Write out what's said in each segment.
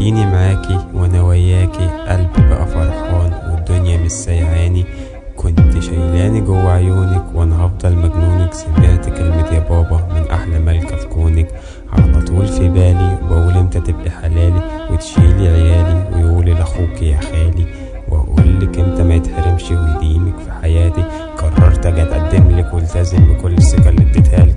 اديني معاكي وانا وياكي، قلبي بقى فرحان والدنيا مش سايعاني. كنت شايلاني جوا عيونك وانا هفضل مجنونك. سمعت كلمة يا بابا من احلى ملكة في كونك، على طول في بالي بقول امتى تبقي حلالي وتشيلي عيالي، ويقولي لاخوك يا خالي، واقولك امتى ما يتحرمش ويديمك في حياتي. قررت اجي اتقدم لك والتزم بكل الثقة اللي اديتهالك.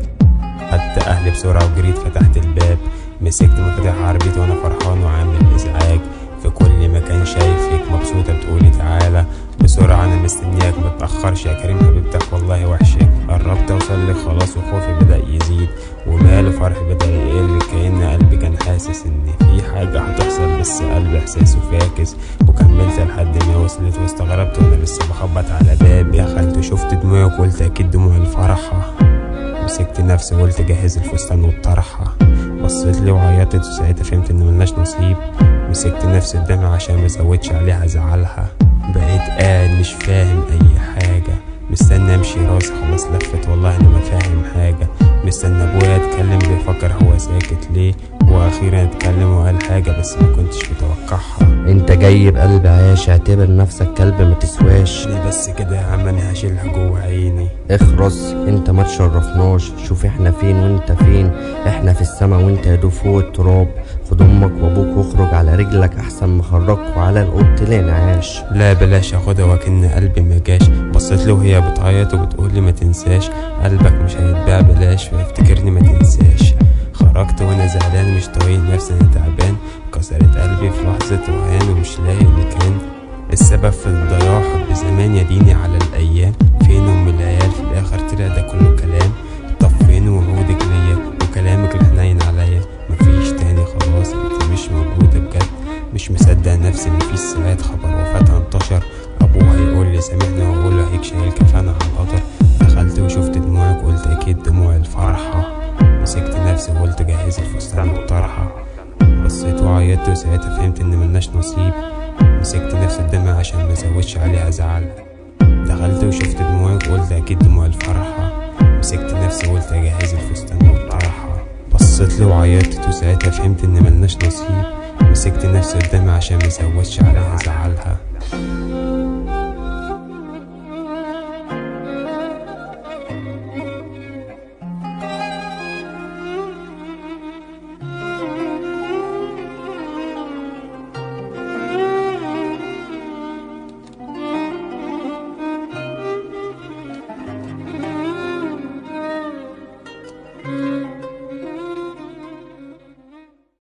خدت اهلي بسرعة وجريت فتحت الباب، مسكت مفاتيح عربيتي وانا فرحان وعامل ازعاج. في كل مكان شايفك مبسوطة بتقولي تعالى بسرعة انا مستنياك، متأخرش يا كريم حبيبتك والله وحشك. قربت اوصل لك خلاص وخوفي بدأ يزيد، وماله فرحي بدأ يقل، كأن قلبي كان حاسس ان في حاجة هتحصل، بس قلبي احساسه فاكس. وكملت لحد ما وصلت واستغربت وانا لسه بخبط على بابي. دخلت وشفت دموعي وقلت اكيد دموع الفرحة. مسكت نفسي وقلت جهز الفستان والطرحة. بصيت لي وعيطت وساعتها فهمت ان ملناش نصيب. مسكت نفسي قدامها عشان مزودش عليها زعلها. بقيت قاعد مش فاهم اي حاجة، مستنى امشي راسي خلاص لفت والله انا ما فاهم حاجة. مستنى ابويا اتكلم بيفكر هو ساكت ليه، واخيرا اتكلم وقال حاجة بس ما كنتش متوقعها. انت جاي بقلب عاش، اعتبر نفسك كلب ما تسواش. ليه بس كده يا عم، انا هشيلها جوه عيني. اخرس انت ما تشرفناش، شوف احنا فين وانت فين. احنا في السما وانت يا دوب فوق التراب. خد امك وابوك واخرج على رجلك احسن ما خرجكوا على القط لانعاش. لا بلاش اخدها وكأن قلبي ما جاش. بصيت له وهي بتعيط وبتقولي ما تنساش، قلبك مش هيتباع بلاش فافتكرني ما تنساش. خرجت وانا زعلان مش طايق نفسي انا تعبان، كسرت قلبي في لحظة وهان ومش لاقي مكان. السبب في الضياع حب زمان يديني على الايام، فين ام العيال في الاخر طلع ده كله كلام. طب فين وعودك ليا وكلامك الحنين عليا، مفيش تاني خلاص انت مش موجودة بجد. مش مصدق نفسي ان في ساعات خبر وفاتها انتشر، ابوها يقول لي سامحني واقول له هيك شايل كفانا على القطر. دخلت وشفت دموعك قلت اكيد دموع الفرحة. مسكت نفسي وقلت جهز الفستان والطرحة. بصيت وعيطت وساعتها فهمت ان ملناش نصيب. مسكت نفسي قدامها عشان مزودش عليها زعل. دخلت وشفت دموعك قلت اكيد دموع الفرحة. مسكت نفسي وقلت اجهز الفستان والطرحة. بصيت لي وعيطت وساعتها فهمت ان ملناش نصيب. مسكت نفسي قدامها عشان مزودش عليها زعلها.